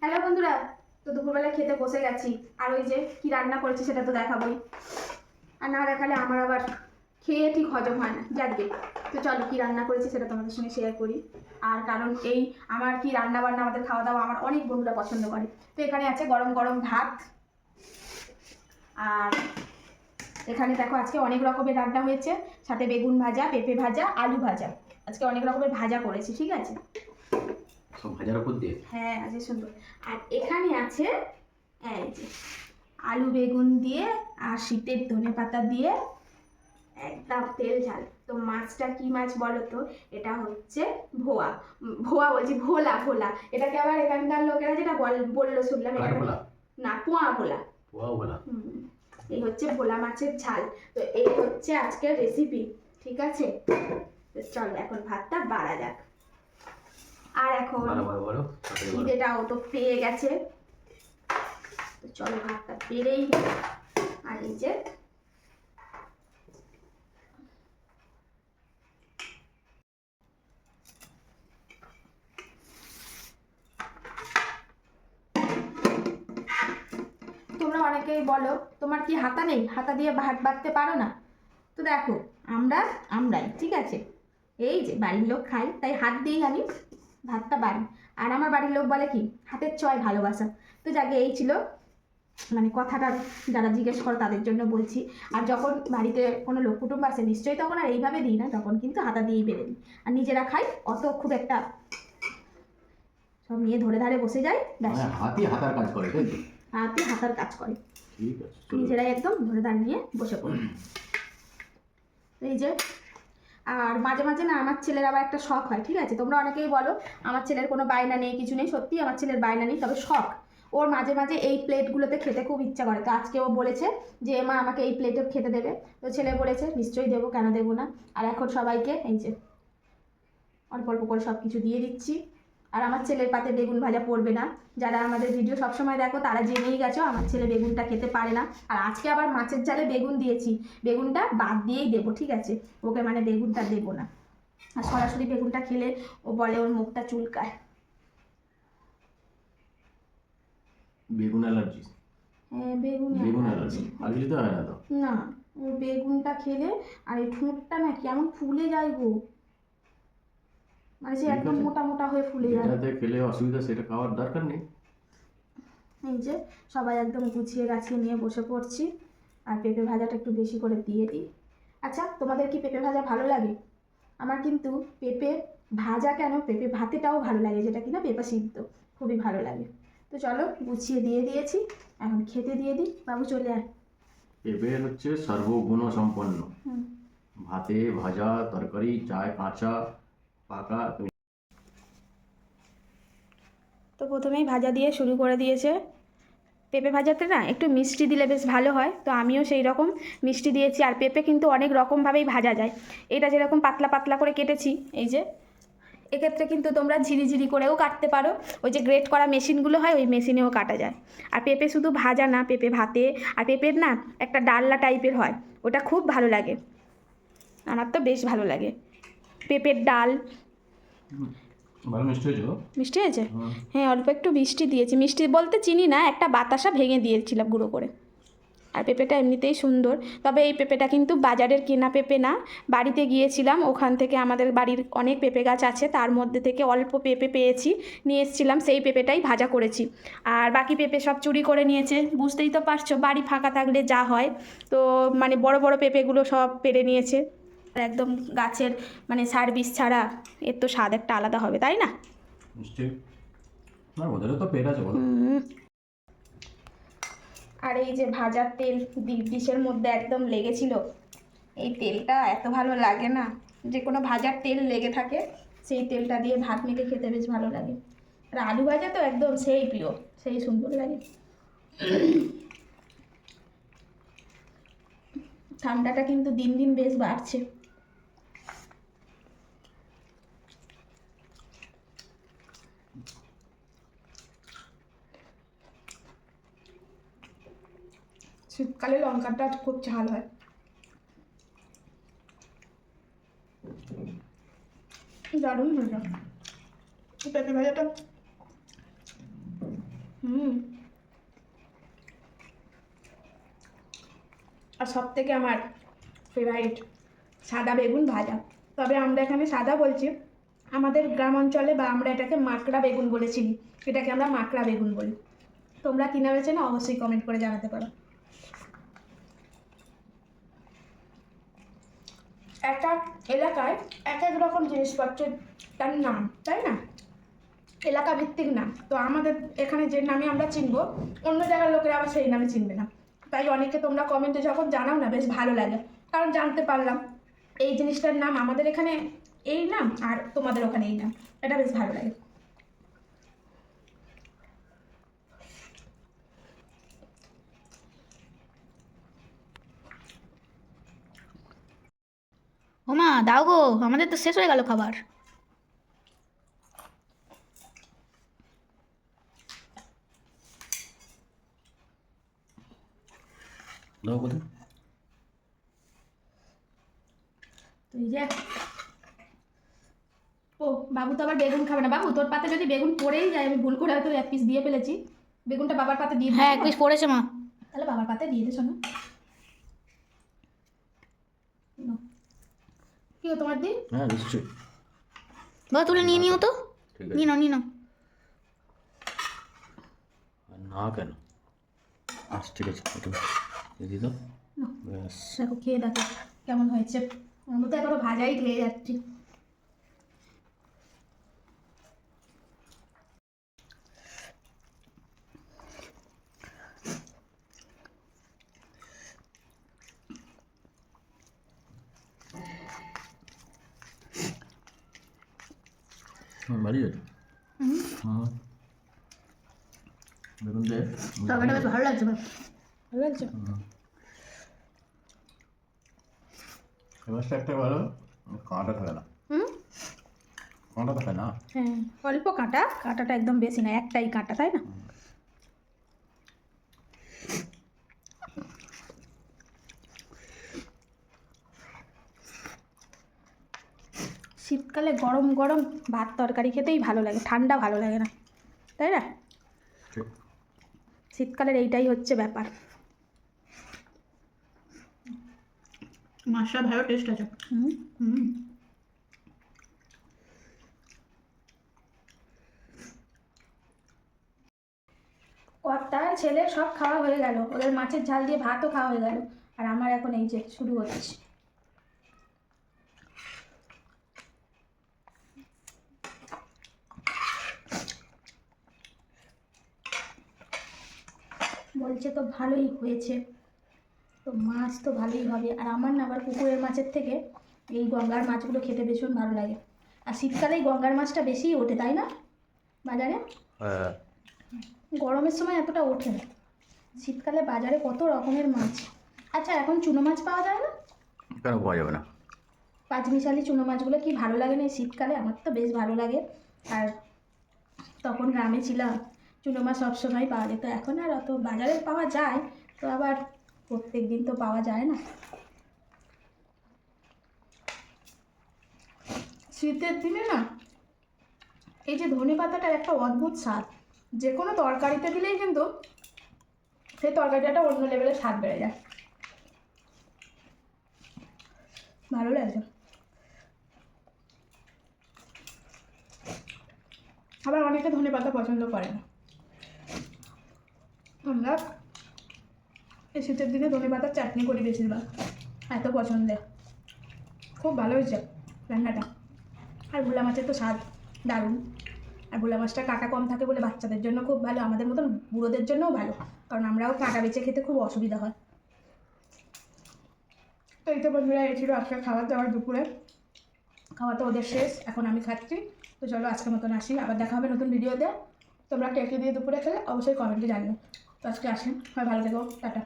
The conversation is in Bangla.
হ্যালো বন্ধুরা, তো দুপুরবেলা খেতে বসে গেছি। আর ওই যে কি রান্না করেছি সেটা তো দেখাবোই, আর না দেখালে আমার আবার খেয়ে ঠিক হজম হয় না যাকে। তো চলো কি রান্না করেছি সেটা তোমাদের সঙ্গে শেয়ার করি। আর কারণ এই আমার কি রান্না বান্না, আমাদের খাওয়া দাওয়া আমার অনেক বন্ধুরা পছন্দ করে। তো এখানে আছে গরম গরম ভাত, আর এখানে দেখো আজকে অনেক রকমের রান্না হয়েছে, সাথে বেগুন ভাজা, পেঁপে ভাজা, আলু ভাজা। আজকে অনেক রকমের ভাজা করেছি, ঠিক আছে। সব ভাজার উপর দিয়ে হ্যাঁ আছে সুন্দর। আর এখানে আছে এই যে আলু বেগুন দিয়ে আর শীতের ধনেপাতা দিয়ে একদম তেল ঝাল। তো মাছটা কি মাছ বলো তো? এটা হচ্ছে ভোয়া। ভোয়া বলছি, ভোলা। ভোলা এটাকে আবার এখানকার লোকেরা যেটা বললো শুনলাম, এটা না পোয়া ভোলা। পোয়া ভোলা। এই হচ্ছে ভোলা মাছের ঝাল। তো এই হচ্ছে আজকের রেসিপি, ঠিক আছে। তো চল এখন ভাতটা বাড়া যাক। আর এখন খিদেটাও তো পেয়ে গেছে, তো চলো ভাতটা বেড়েই। আর এই যে তোমরা অনেকেই বলো তোমার কি হাতা নেই, হাতা দিয়ে ভাত বাড়তে পারো না। তো দেখো আমরাই ঠিক আছে, এই যে বাড়ির লোক খাই তাই হাত দিয়েই আমি ভাতটা বাড়ি। আর আমার বাড়ির লোক বলে কি হাতের ছোঁয়ায় ভালোবাসা। তো যাকে এই ছিল মানে কথাটা, যারা জিজ্ঞেস করো তাদের জন্য বলছি। আর যখন বাড়িতে কোনো লোক কুটুম্ব আসে নিশ্চয়ই তখন আর এইভাবে দিই না, তখন কিন্তু হাতা দিয়েই বেড়ে দিই। আর নিজেরা খাই অত খুব একটা, সব নিয়ে ধরে ধারে বসে যায়, হাতি হাতার কাজ করে, তাই তো? হাতি হাতার কাজ করে, ঠিক আছে, নিজেরাই একদম ধরে ধারে নিয়ে বসে পড়ে। এই যে আর মাঝে মাঝে না আমার ছেলের আবার একটা শখ হয়, ঠিক আছে। তোমরা অনেকেই বলো আমার ছেলের কোনো বায়না নেই, কিছু নেই। সত্যি আমার ছেলের বায়না নেই, তবে শখ। ওর মাঝে মাঝে এই প্লেটগুলোতে খেতে খুব ইচ্ছা করে। তো আজকে ও বলেছে যে মা আমাকে এই প্লেটে খেতে দেবে। তো ছেলে বলেছে নিশ্চয়ই দেবো, কেন দেবো না। আর এখন সবাইকে এই যে অল্প অল্প করে সব কিছু দিয়ে দিচ্ছি। আর আমার ছেলের পাতে বেগুন ভাজা পড়বে না। যারা আমাদের ভিডিও সবসময় দেখো তারা জেনেই গেছো আমার ছেলে বেগুনটা খেতে পারে না। আর আজকে আবার মাছের ঝালে বেগুন দিয়েছি, বেগুনটা বাদ দিয়েই দেবো, ঠিক আছে। ওকে মানে বেগুনটা দেবো না। আর সরাসরি বেগুনটা খেলে ও বলে ওর মুখটা চুলকায়। বেগুন অ্যালার্জি? হ্যাঁ বেগুন অ্যালার্জি আগে তো হয় না তো? না, ও বেগুনটা খেলে আর এই ঠোঁটটা না কেমন ফুলে যায় গো, মানে সে একদম মোটা মোটা হয়ে ফুলে যায়। যেটাতে খেলে অসুবিধা সেটা খাওয়ার দরকার নেই। এই যে সবাই একদম গুছিয়ে গাছিয়ে নিয়ে বসে পড়ছি। আর পেঁপে ভাজাটা একটু বেশি করে দিয়ে দিই। আচ্ছা তোমাদের কি পেঁপে ভাজা ভালো লাগে? আমার কিন্তু পেঁপে ভাজা কেন, পেঁপে ভাতেটাও ভালো লাগে, যেটা কিনা পেঁপে সিদ্ধ, খুবই ভালো লাগে। তো চলো গুছিয়ে দিয়ে দিয়েছি, এখন খেতে দিয়ে দিই। বাবু চলে আয়। পেঁপে হচ্ছে সর্বগুণ সম্পন্ন। ভাতে, ভাজা, তরকারি, চায়, কাঁচা, পাকা। তো প্রথমেই ভাজা দিয়ে শুরু করে দিয়েছে। পেঁপে ভাজাতে না একটু মিষ্টি দিলে বেশ ভালো হয়, তো আমিও সেই রকম মিষ্টি দিয়েছি। আর পেঁপে কিন্তু অনেক রকমভাবেই ভাজা যায়। এটা যেরকম পাতলা পাতলা করে কেটেছি, এই যে এক্ষেত্রে কিন্তু তোমরা ঝিরিঝিরি করেও কাটতে পারো। ওই যে গ্রেট করা মেশিনগুলো হয়, ওই মেশিনেও কাটা যায়। আর পেঁপে শুধু ভাজা না, পেঁপে ভাতে আর পেঁপের না একটা ডালনা টাইপের হয়, ওটা খুব ভালো লাগে। আমার তো বেশ ভালো লাগে পেঁপের ডাল। ভালো মিষ্টি হয়েছে? মিষ্টি হয়েছে? হ্যাঁ অল্প একটু মিষ্টি দিয়েছি, মিষ্টি বলতে চিনি না, একটা বাতাসা ভেঙে দিয়েছিলাম গুঁড়ো করে। আর পেঁপেটা এমনিতেই সুন্দর। তবে এই পেঁপেটা কিন্তু বাজারের কেনা পেঁপে না, বাড়িতে গিয়েছিলাম, ওখান থেকে আমাদের বাড়ির অনেক পেঁপে গাছ আছে, তার মধ্যে থেকে অল্প পেঁপে পেয়েছি, নিয়ে এসেছিলাম, সেই পেঁপেটাই ভাজা করেছি। আর বাকি পেঁপে সব চুরি করে নিয়েছে, বুঝতেই তো পারছো বাড়ি ফাঁকা থাকলে যা হয়। তো মানে বড় বড় পেঁপেগুলো সব পেরে নিয়েছে। আর একদম গাছের মানে সার্ভিস ছাড়া এর তো স্বাদ একটা আলাদা হবে, তাই না? নিশ্চয়ই, না ওদেরও তো পেট আছে বলো। আর এই যে ভাজার তেল ডিশের মধ্যে একদম লেগেছিল, এই তেলটা এত ভালো লাগে না, যে কোনো ভাজার তেল লেগে থাকে সেই তেলটা দিয়ে ভাত মেখে খেতে বেশ ভালো লাগে। আর আলু ভাজা তো একদম সেই প্রিয়, সেই সুন্দর লাগে। ঠান্ডাটা কিন্তু দিন দিন বেশ বাড়ছে। শীতকালে লঙ্কাটা খুব ঝাল হয়। দারুণ মজা পেঁপে ভাজাটা। আর সব থেকে আমার ফেভারিট সাদা বেগুন ভাজা। তবে আমরা এখানে সাদা বলছি, আমাদের গ্রাম অঞ্চলে বা আমরা এটাকে মাকড়া বেগুন বলেছি, এটাকে আমরা মাকড়া বেগুন বলি। তোমরা কি নামে চেনো অবশ্যই কমেন্ট করে জানাতে পারো। এক এক এলাকায় এক এক রকম জিনিসপত্রের তার নাম, তাই না? এলাকা ভিত্তিক নাম। তো আমাদের এখানে যে নামে আমরা চিনবো, অন্য জায়গার লোকেরা আবার সেই নামে চিনবে না। তাই অনেকে তোমরা কমেন্টে যখন জানাও না, বেশ ভালো লাগে, কারণ জানতে পারলাম এই জিনিসটার নাম আমাদের এখানে এই নাম আর তোমাদের ওখানে এই নাম, এটা বেশ ভালো লাগে। ওমা দাও গো, আমাদের তো শেষ হয়ে গেল খাবার। দাও কোথায়? তো এই যে, ও বাবু তো আবার বেগুন খাবে না। বাবু তোর পাতে যদি বেগুন পড়েই যায়, আমি ভুল করে হয়তো এক পিস দিয়ে ফেলেছি, বেগুনটা বাবার পাতে দিয়ে হ্যাঁ, দিই। এক পিস পড়েছে মা। তাহলে বাবার পাতে দিয়ে দিস না। কি গো তোমার দি? হ্যাঁ নিশ্চয়ই। বাবা তুলে নিয়ে নিও তো, ঠিক আছে। নিয়ে নাও নিয়ে নাও। আর না কেন? আচ্ছা ঠিক আছে, একটু দিয়ে দিই তো। ব্যাস। দেখো খেয়ে দেখো কেমন হয়েছে। আমি তো এখনো ভাজাই খেয়ে যাচ্ছি। বাড়ি যাচ্ছে। বেগুন দিয়ে তরকারিটা বেশ ভালো লাগছে। ভালো লাগছে। এবারটা একটা ভালো, কাঁটা থাকে না। কাঁটা থাকে না। হ্যাঁ, অল্প কাঁটা, কাঁটাটা একদম বেশি না, একটাই কাঁটা, তাই না? শীতকালে গরম গরম ভাত তরকারি খেতেই ভালো লাগে, ঠান্ডা ভালো লাগে না, তাই না? ঠিক। শীতকালের এইটাই হচ্ছে ব্যাপার। মাছটা ভালো টেস্ট আছে। কর্তার ছেলে সব খাওয়া হয়ে গেল, ওদের মাছের ঝাল দিয়ে ভাতও খাওয়া হয়ে গেল, আর আমার এখন এই যে শুরু হচ্ছে। বলছে তো ভালোই হয়েছে, তো মাছ তো ভালোই হবে। আর আমার না আবার পুকুরের মাছের থেকে এই গঙ্গার মাছগুলো খেতে ভীষণ ভালো লাগে। আর শীতকালেই গঙ্গার মাছটা বেশিই ওঠে, তাই না বাজারে? হ্যাঁ। গরমের সময় এতটা ওঠে না, শীতকালে বাজারে কত রকমের মাছ। আচ্ছা, এখন চুনো মাছ পাওয়া যায় না? কেন পাওয়া যাবে না? পাঁচমিশালি চুনো মাছগুলো কি ভালো লাগে না এই শীতকালে? আমার তো বেশ ভালো লাগে। আর তখন গ্রামে ছিলাম, চুনো মাছ সবসময় পাওয়া যেত, এখন আর অত বাজারে পাওয়া যায়, তো আবার প্রত্যেক দিন তো পাওয়া যায় না। শীতের দিনে না এই যে ধনে পাতাটার একটা অদ্ভুত স্বাদ, যে কোনো তরকারিতে দিলেই কিন্তু সেই তরকারিটা একটা অন্য লেভেলের স্বাদ বেড়ে যায়, ভালো লাগে। আবার অনেকে ধনে পাতা পছন্দ করে না। আমরা এই শীতের দিনে ধনে পাতার চাটনি করি বেশিরভাগ, এত পছন্দের। খুব ভালো হয়েছে রান্নাটা। আর ভোলা মাছের তো স্বাদ দারুণ। আর ভোলা মাছটা কাঁটা কম থাকে বলে বাচ্চাদের জন্য খুব ভালো, আমাদের মতন বুড়োদের জন্যও ভালো, কারণ আমরাও কাঁটা বেছে খেতে খুব অসুবিধা হয়। তো এই তো বন্ধুরা, এই ছিল আজকে খাবার দাবার দুপুরে। খাওয়া তো ওদের শেষ, এখন আমি খাচ্ছি। তো চলো আজকের মতন আসি, আবার দেখা হবে নতুন ভিডিওতে। তোমরা কে কে দিয়ে দুপুরে খেলে অবশ্যই কমেন্টে জানিও। তো আজকে আসি, হয় ভালো থেকো, টাটা।